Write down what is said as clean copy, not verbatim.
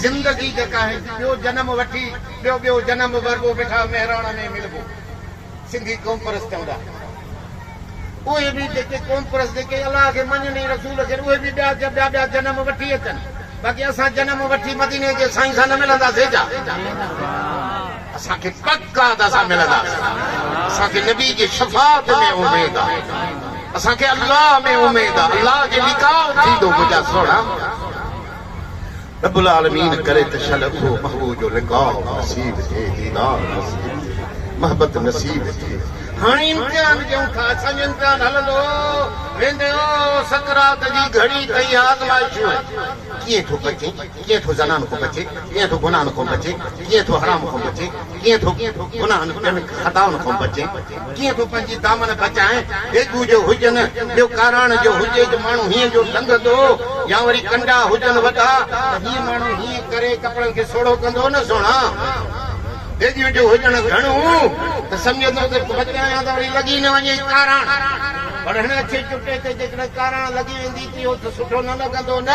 जिंदगी जेका है ॿियो जन्म वठी ॿियो जन्म वरबो बेठा महिराणा में मिलबो सिंधी क़ौम परस्त चवंदा उहे बि जेके क़ौम परस्त जेके अलाह खे मञनि रसूल खे उहे बि ॿिया जन्म वठी अचनि बाक़ी असां जन्म वठी मदीने जे साईं सां न मिलंदासीं छा असांखे पक्का त असां मिलंदासीं असांखे नबी जी शफ़ाअत में उमेद आहे असांखे अल्लाह में उमेद आहे अल्लाह जे लिकाउ थींदो मुंहिंजा सोना रब्बुल आलमीन करे त शलफो महबूब जो लिकाउ नसीब थिए दीदार नसीब मोहब्बत नसीब थिए हाणे इम्तिहान ॾियूं था असांजो इम्तिहान हलंदो वेंदे सकरात जी घड़ी कई आज़माइशूं कीअं थो बचे कीअं थो ज़नान को बचे कीअं थो गुनाहन को बचे कीअं थो हराम को बचे कीअं थो गुनाहन खताउनि को बचे कीअं थो पंहिंजी दामन बचाए एगू जो हुजनि ॿियो काराण जो हुजे जो माण्हू हीअं जो लंघंदो या वरी कंडा हुजनि वॾा हीअं माण्हू हीअं करे कपिड़नि खे सोढ़ो कंदो न सोना बेगियूं जो हुजनि घणो त सम्झंदो त बचायां त वरी लॻी न वञे काराण पर हिन अछे चुटे ते जेकॾहिं काराण लॻी वेंदी त इहो त सुठो न लॻंदो न